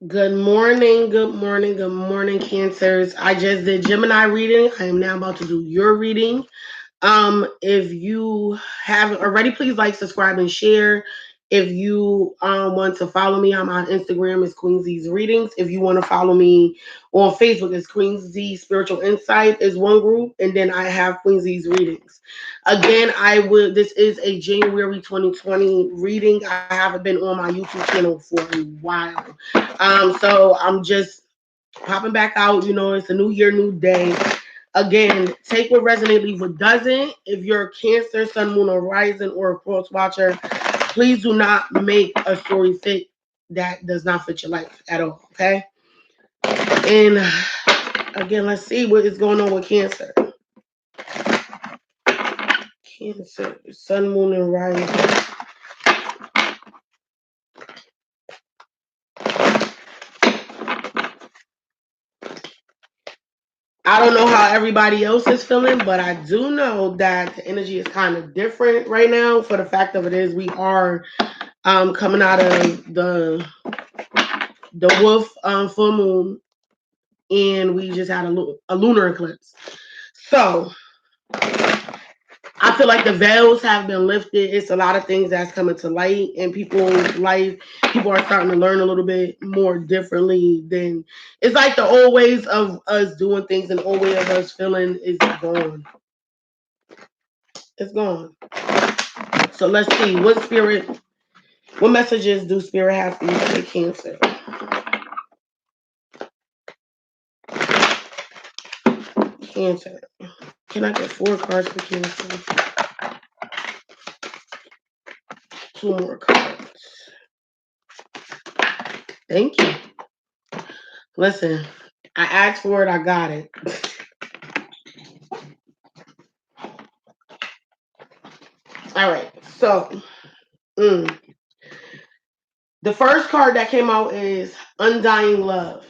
Good morning, good morning, good morning, Cancers. I just did Gemini reading. I am now about to do your reading. If you haven't already, please like, subscribe, and share. If you want to follow me, I'm on Instagram, it's Queen Z's Readings. If you want to follow me on Facebook, it's Queen Z Spiritual Insight is one group, and then I have Queen Z's Readings. Again, I would. This is a January 2020 reading. I haven't been on my YouTube channel for a while, so I'm just popping back out. You know, it's a new year, new day. Again, take what resonates, leave what doesn't. If you're a Cancer, Sun, Moon, or Rising, or a Cross Watcher, please do not make a story fit that does not fit your life at all. Okay. And again, let's see what is going on with Cancer. Cancer, Sun, Moon, and Rising. I don't know how everybody else is feeling, but I do know that the energy is kind of different right now. For the fact of it is, we are coming out of the wolf full moon, and we just had a lunar eclipse. So I feel like the veils have been lifted. It's a lot of things that's coming to light in people's life. People are starting to learn a little bit more differently than it's like the old ways of us doing things and the old way of us feeling is gone. It's gone. So let's see what messages do spirit have for you for Cancer? Cancer. Can I get 4 cards for Cancer? 2 more cards. Thank you. Listen, I asked for it, I got it. All right, so the first card that came out is Undying Love.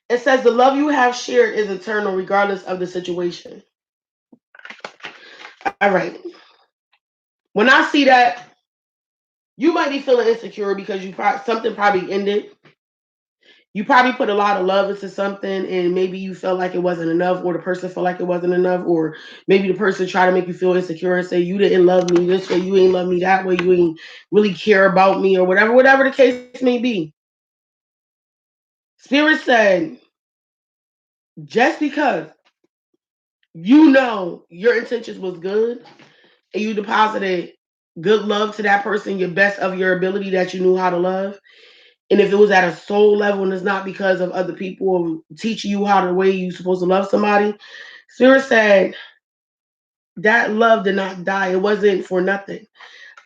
It says the love you have shared is eternal regardless of the situation. All right. When I see that, you might be feeling insecure because something probably ended. You probably put a lot of love into something and maybe you felt like it wasn't enough, or the person felt like it wasn't enough, or maybe the person tried to make you feel insecure and say you didn't love me this way, you ain't love me that way, you ain't really care about me, or whatever the case may be. Spirit said, just because you know your intentions was good and you deposited good love to that person, your best of your ability that you knew how to love, and if it was at a soul level and it's not because of other people teaching you how the way you're supposed to love somebody, Spirit said that love did not die. It wasn't for nothing.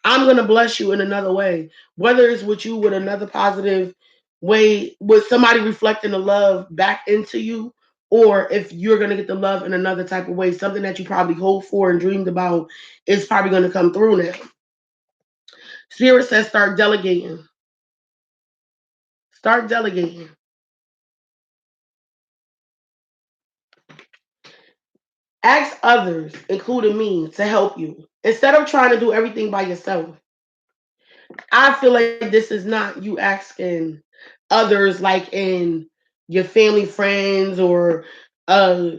I'm going to bless you in another way, whether it's with you with another positive way, with somebody reflecting the love back into you, or if you're going to get the love in another type of way, something that you probably hoped for and dreamed about is probably going to come through now. Spirit says start delegating. Start delegating. Ask others, including me, to help you. Instead of trying to do everything by yourself. I feel like this is not you asking others like in your family, friends, or uh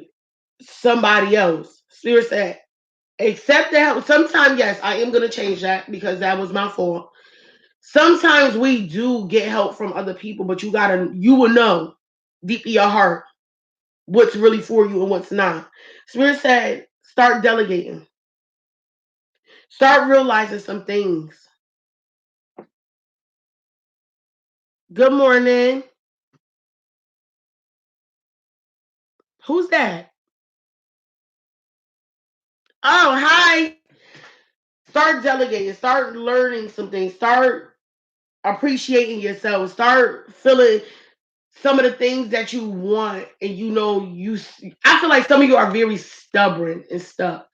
somebody else. Spirit said, accept that. Sometimes, yes, I am gonna change that because that was my fault. Sometimes we do get help from other people, but you will know deep in your heart what's really for you and what's not. Spirit said, start delegating. Start realizing some things. Good morning. Who's that? Oh, hi. Start delegating. Start learning some things. Start appreciating yourself. Start feeling some of the things that you want. And I feel like some of you are very stubborn and stuck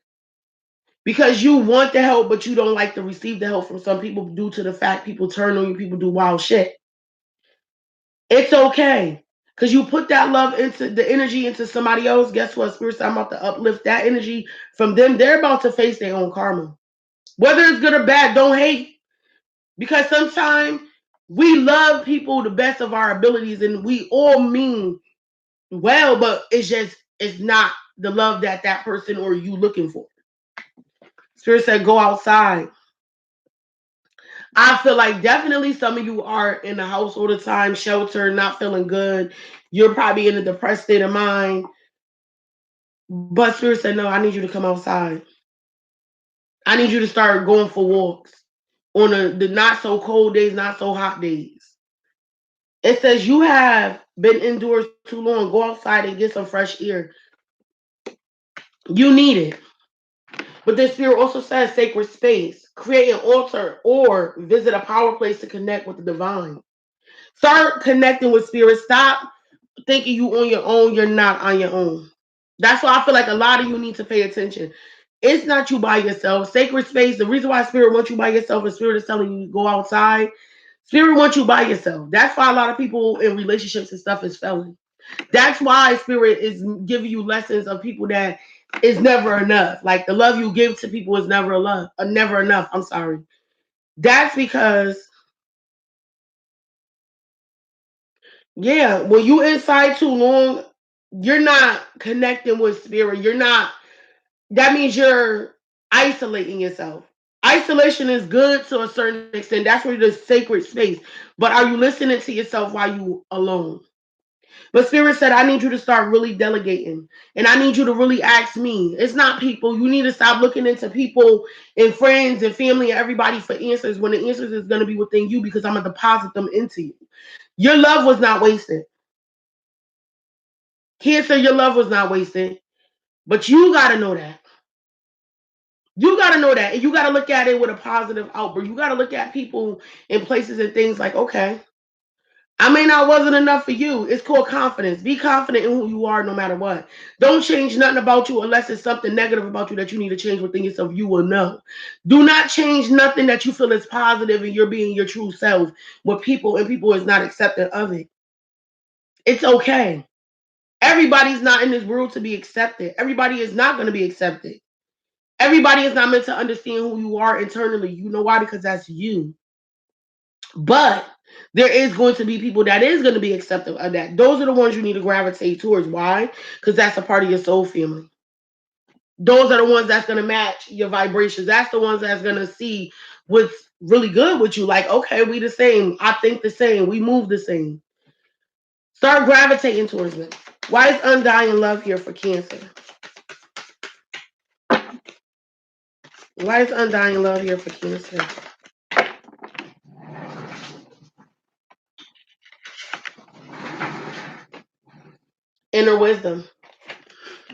because you want the help, but you don't like to receive the help from some people due to the fact people turn on you, people do wild shit. It's okay. Because you put that love into the energy into somebody else. Guess what? Spirit, I'm about to uplift that energy from them. They're about to face their own karma. Whether it's good or bad, don't hate. Because sometimes we love people the best of our abilities and we all mean well, but it's not the love that that person or you looking for. Spirit said, go outside. I feel like definitely some of you are in the house all the time, sheltered, not feeling good. You're probably in a depressed state of mind. But Spirit said, no, I need you to come outside. I need you to start going for walks on the not so cold days, not so hot days. It says you have been indoors too long. Go outside and get some fresh air. You need it. But this spirit also says sacred space. Create an altar or visit a power place to connect with the divine. Start connecting with spirit. Stop thinking you on your own. You're not on your own. That's why I feel like a lot of you need to pay attention. It's not you by yourself. Sacred space. The reason why spirit wants you by yourself is spirit is telling you to go outside. Spirit wants you by yourself. That's why a lot of people in relationships and stuff is failing. That's why spirit is giving you lessons of people that is never enough. Like the love you give to people is never enough. Never enough. I'm sorry. That's because yeah, when you inside too long, you're not connecting with spirit. You're not. That means you're isolating yourself. Isolation is good to a certain extent. That's where the sacred space. But are you listening to yourself while you alone? But Spirit said, I need you to start really delegating. And I need you to really ask me. It's not people. You need to stop looking into people and friends and family and everybody for answers when the answers is going to be within you because I'm going to deposit them into you. Your love was not wasted. Cancer, your love was not wasted. But you got to know that. You got to know that. And you got to look at it with a positive outbreak. You got to look at people and places and things like, okay, I mean, I wasn't enough for you. It's called confidence. Be confident in who you are no matter what. Don't change nothing about you unless it's something negative about you that you need to change within yourself. You will know. Do not change nothing that you feel is positive and you're being your true self with people and people is not accepting of it. It's okay. Everybody's not in this world to be accepted. Everybody is not going to be accepted. Everybody is not meant to understand who you are internally. You know why? Because that's you. But there is going to be people that is going to be accepting of that. Those are the ones you need to gravitate towards. Why? Because that's a part of your soul family. Those are the ones that's going to match your vibrations. That's the ones that's going to see what's really good with you. Like, okay, we the same. I think the same. We move the same. Start gravitating towards them. Why is undying love here for Cancer? Why is undying love here for Cancer? Inner wisdom.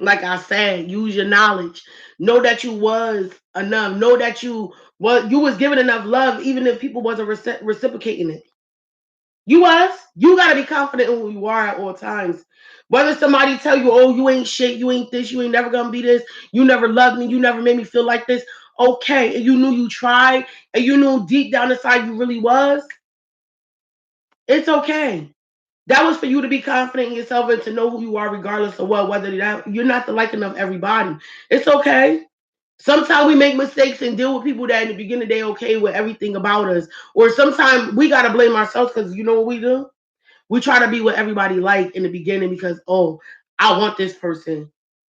Like I said, use your knowledge. Know that you was enough. Know that you was given enough love, even if people wasn't reciprocating it. You was. You gotta be confident in who you are at all times. Whether somebody tell you, "Oh, you ain't shit. You ain't this. You ain't never gonna be this. You never loved me. You never made me feel like this." Okay, and you knew you tried, and you knew deep down inside you really was. It's okay. That was for you to be confident in yourself and to know who you are, regardless of what, whether that you're not the liking of everybody. It's okay. Sometimes we make mistakes and deal with people that in the beginning they okay with everything about us. Or sometimes we gotta blame ourselves because you know what we do? We try to be what everybody like in the beginning because I want this person.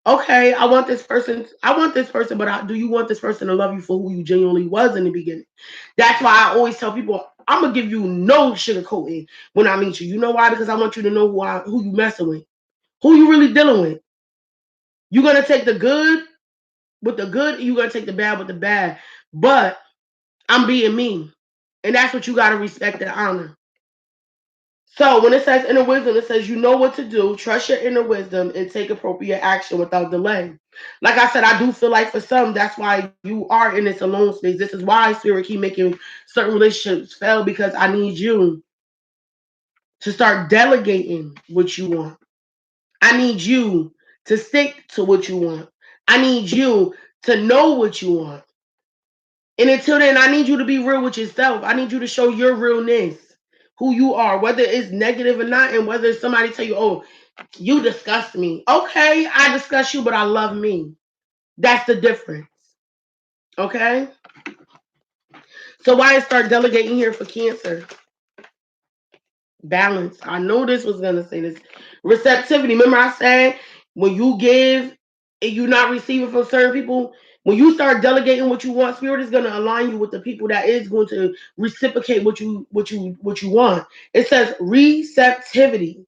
Okay, I want this person. I want this person, but do you want this person to love you for who you genuinely was in the beginning? That's why I always tell people I'm gonna give you no sugarcoating when I meet you. You know why? Because I want you to know who you messing with, who you really dealing with. You're gonna take the good with the good, and you're gonna take the bad with the bad. But I'm being me, and that's what you gotta respect and honor. So when it says inner wisdom, it says you know what to do, trust your inner wisdom, and take appropriate action without delay. Like I said, I do feel like for some, that's why you are in this alone space. This is why Spirit keep making certain relationships fail because I need you to start delegating what you want. I need you to stick to what you want. I need you to know what you want. And until then, I need you to be real with yourself. I need you to show your realness, who you are, whether it's negative or not, and whether somebody tell you, "Oh, you disgust me." Okay, I disgust you, but I love me. That's the difference. Okay. So why I start delegating here for Cancer? Balance. I know this was gonna say this. Receptivity. Remember I said when you give and you're not receiving from certain people, when you start delegating what you want, spirit is gonna align you with the people that is going to reciprocate what you want. It says receptivity.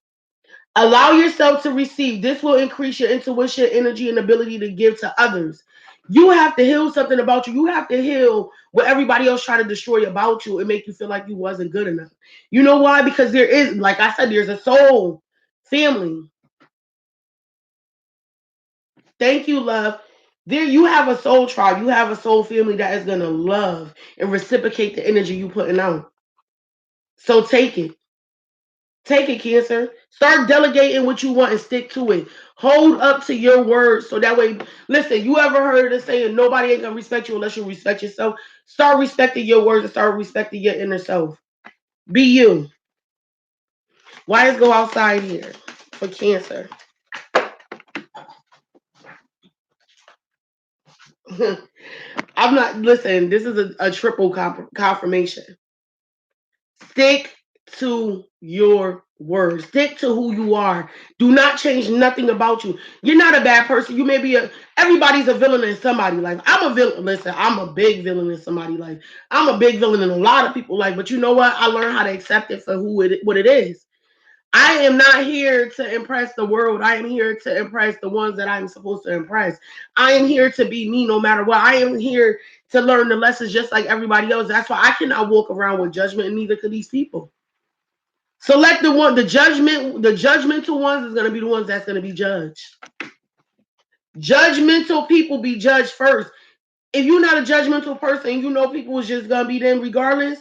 Allow yourself to receive. This will increase your intuition, energy, and ability to give to others. You have to heal something about you. You have to heal what everybody else tried to destroy about you and make you feel like you wasn't good enough. You know why? Because there is, like I said, there's a soul family. Thank you, love. There you have a soul tribe. You have a soul family that is gonna love and reciprocate the energy you putting out. So take it. Take it, Cancer. Start delegating what you want and stick to it. Hold up to your word so that way, listen, you ever heard of saying nobody ain't gonna respect you unless you respect yourself? Start respecting your words and start respecting your inner self. Be you. Why is go outside here for Cancer? I'm not, listen, this is a triple confirmation. Stick to your word. Stick to who you are. Do not change nothing about you. You're not a bad person. You may be everybody's a villain in somebody's life. I'm a villain. Listen, I'm a big villain in somebody's life. I'm a big villain in a lot of people's life. But you know what? I learned how to accept it for what it is. I am not here to impress the world. I am here to impress the ones that I'm supposed to impress. I am here to be me no matter what. I am here to learn the lessons just like everybody else. That's why I cannot walk around with judgment, and neither could these people. So let the judgmental ones is gonna be the ones that's gonna be judged. Judgmental people be judged first. If you're not a judgmental person, you know people is just gonna be them regardless.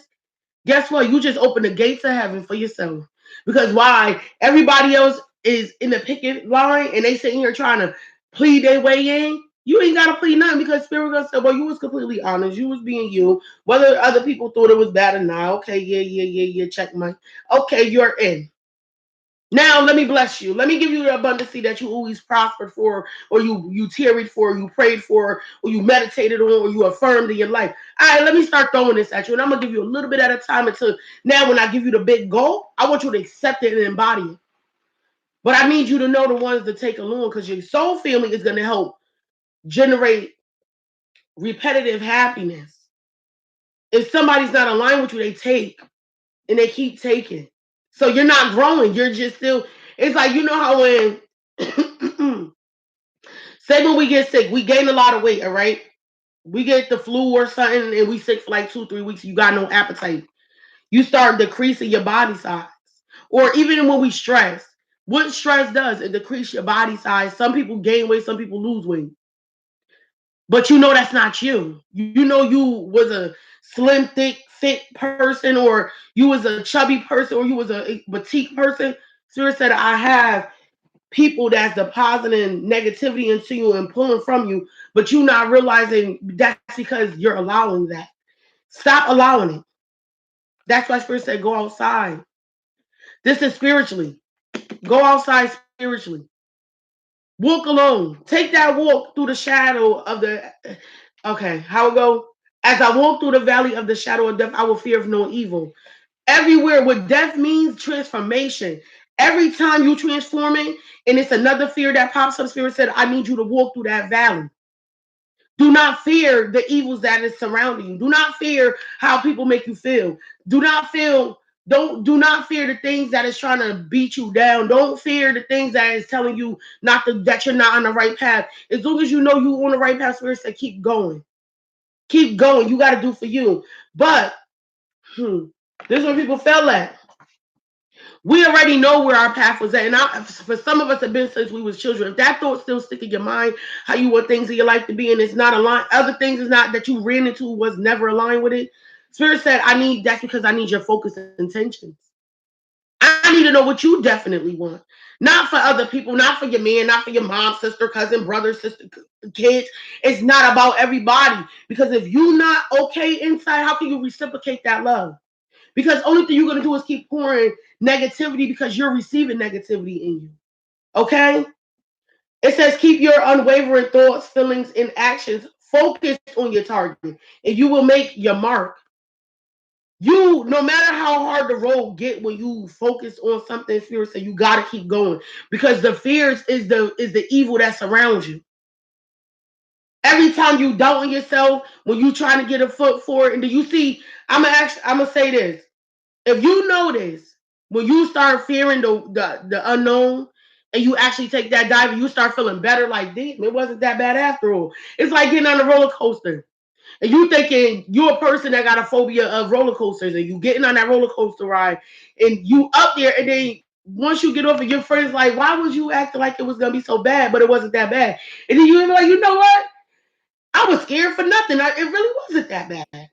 Guess what? You just open the gates of heaven for yourself. Because why? Everybody else is in the picket line and they sitting here trying to plead their way in. You ain't gotta plead nothing because Spirit God said, well, you was completely honest. You was being you. Whether other people thought it was bad or not. Okay, yeah. Check my. Okay, you're in. Now let me bless you. Let me give you the abundance that you always prospered for, or you tarried for, or you prayed for, or you meditated on, or you affirmed in your life. All right, let me start throwing this at you, and I'm gonna give you a little bit at a time until now. When I give you the big goal, I want you to accept it and embody it. But I need you to know the ones to take along because your soul family is gonna help generate repetitive happiness. If somebody's not aligned with you, they take and they keep taking. So you're not growing. You're just still. It's like you know how when say when we get sick, we gain a lot of weight, all right? We get the flu or something and we sick for like 2, 3 weeks, you got no appetite. You start decreasing your body size. Or even when we stress, what stress does, it decrease your body size. Some people gain weight, some people lose weight. But you know that's not you. You know you was a slim, thick, fit person, or you was a chubby person, or you was a petite person. Spirit said, I have people that's depositing negativity into you and pulling from you, but you not realizing that's because you're allowing that. Stop allowing it. That's why Spirit said, go outside. This is spiritually. Go outside spiritually. Walk alone. Take that walk through the shadow of the. Okay, how it go? As I walk through the valley of the shadow of death, I will fear of no evil. Everywhere, what death means, transformation. Every time you transforming, and it's another fear that pops up, Spirit said, I need you to walk through that valley. Do not fear the evils that is surrounding you. Do not fear how people make you feel. Do not feel, don't do not fear the things that is trying to beat you down. Don't fear the things that is telling you not to, that you're not on the right path. As long as you know you're on the right path, Spirit said, keep going. Keep going. You got to do for you. But this is where people fell at. We already know where our path was at, and for some of us, have been since we was children. If that thought still stick in your mind, how you want things in your life to be, and it's not aligned, other things is not that you ran into was never aligned with it. Spirit said, "I need that's because I need your focus and intentions. I need to know what you definitely want, not for other people, not for your man, not for your mom, sister, cousin, brother, sister, kids. It's not about everybody because if you're not okay inside, how can you reciprocate that love?" Because only thing you're gonna do is keep pouring negativity because you're receiving negativity in you. Okay? It says keep your unwavering thoughts, feelings, and actions focused on your target, and you will make your mark. You, no matter how hard the road get, when you focus on something, spirit said you gotta keep going, because the fears is the evil that surrounds you. Every time you doubt in yourself, when you trying to get a foot forward, and then you see, I'm gonna say this. If you notice, when you start fearing the unknown, and you actually take that dive, and you start feeling better, like, damn, it wasn't that bad after all. It's like getting on a roller coaster. And you thinking you're a person that got a phobia of roller coasters, and you getting on that roller coaster ride, and you up there, and then once you get off, and your friends like, why was you acting like it was gonna be so bad, but it wasn't that bad? And then you be like, you know what? I was scared for nothing. It really wasn't that bad.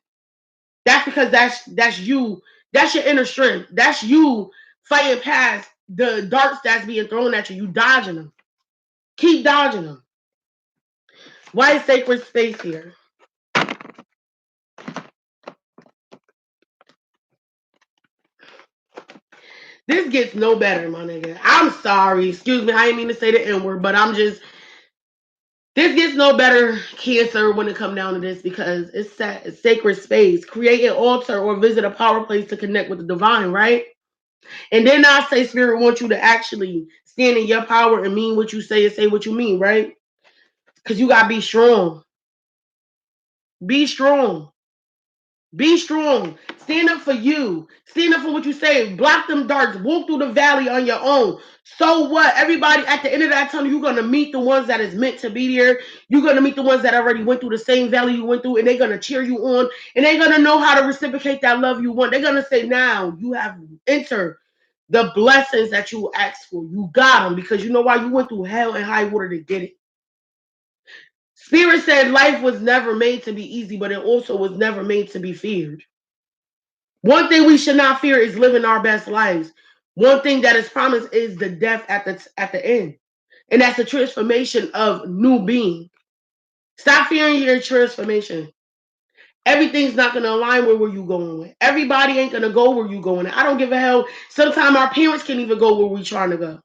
That's because that's you. That's your inner strength. That's you fighting past the darts that's being thrown at you. You dodging them. Keep dodging them. Why is sacred space here? This gets no better, my nigga. I'm sorry. Excuse me. I didn't mean to say the N word, but I'm just. This gets no better, Cancer, when it comes down to this, because it's set, it's sacred space. Create an altar or visit a power place to connect with the divine, right? And then I say spirit wants you to actually stand in your power and mean what you say and say what you mean, right? Because you gotta be strong. Be strong. Be strong. Stand up for you. Stand up for what you say. Block them darts. Walk through the valley on your own. So what? Everybody at the end of that tunnel, you're gonna meet the ones that is meant to be there. You're gonna meet the ones that already went through the same valley you went through, and they're gonna cheer you on, and they're gonna know how to reciprocate that love you want. They're gonna say, now you have entered the blessings that you asked for. You got them, because you know why? You went through hell and high water to get it. Spirit said life was never made to be easy, but it also was never made to be feared. One thing we should not fear is living our best lives. One thing that is promised is the death at the end. And that's the transformation of new being. Stop fearing your transformation. Everything's not gonna align with where you going with. Everybody ain't gonna go where you going. I don't give a hell. Sometimes our parents can't even go where we trying to go.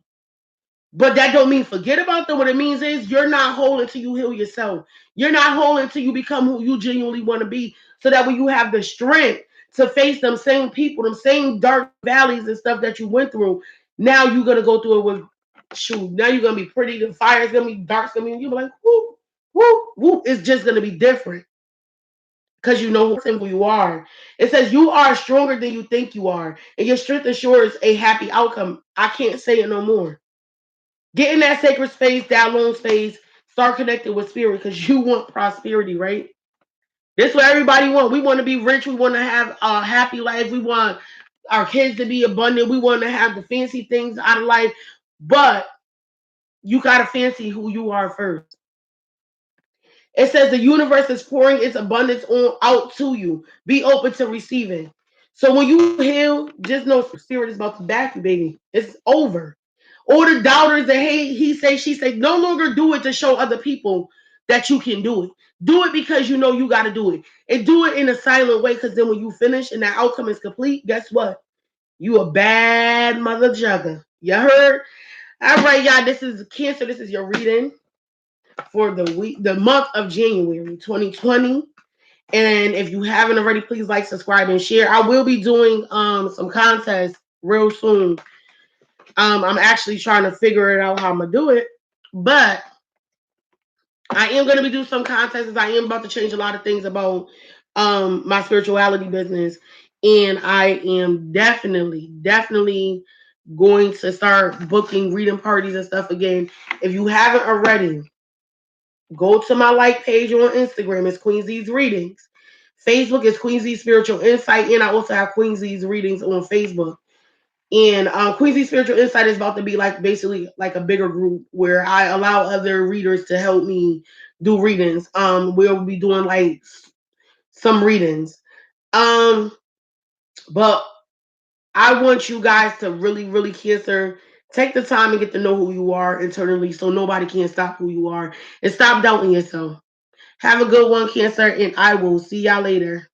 But that don't mean forget about them. What it means is you're not whole until you heal yourself. You're not whole until you become who you genuinely want to be. So that when you have the strength to face them same people, them same dark valleys and stuff that you went through, now you're gonna go through it with shoot. Now you're gonna be pretty. The fire's gonna be dark. Gonna be you'll be like whoop whoop whoop. It's just gonna be different because you know who you are. It says you are stronger than you think you are, and your strength assures a happy outcome. I can't say it no more. Get in that sacred space, that lone space. Start connecting with spirit because you want prosperity, right? This is what everybody want. We want to be rich. We want to have a happy life. We want our kids to be abundant. We want to have the fancy things out of life. But you got to fancy who you are first. It says the universe is pouring its abundance on out to you. Be open to receiving. So when you heal, just know spirit is about to back you, baby. It's over. All the doubters that hey, he say, she say, no longer do it to show other people that you can do it. Do it because you know you got to do it. And do it in a silent way, because then when you finish and that outcome is complete, guess what? You a bad mother jugger. You heard? All right, y'all. This is Cancer. This is your reading for the month of January 2020. And if you haven't already, please like, subscribe, and share. I will be doing some contests real soon. I'm actually trying to figure it out how I'm gonna do it, but I am gonna be doing some contests. I am about to change a lot of things about my spirituality business, and I am definitely going to start booking reading parties and stuff again. If you haven't already, go to my like page on Instagram. It's Queen Z's Readings. Facebook is Queen Z's Spiritual Insight, and I also have Queen Z's Readings on Facebook. And Queen Spiritual Insight is about to be like basically like a bigger group where I allow other readers to help me do readings. We'll be doing like some readings. Um, but I want you guys to really Cancer, take the time and get to know who you are internally so nobody can stop who you are and stop doubting yourself. Have a good one, Cancer, and I will see y'all later.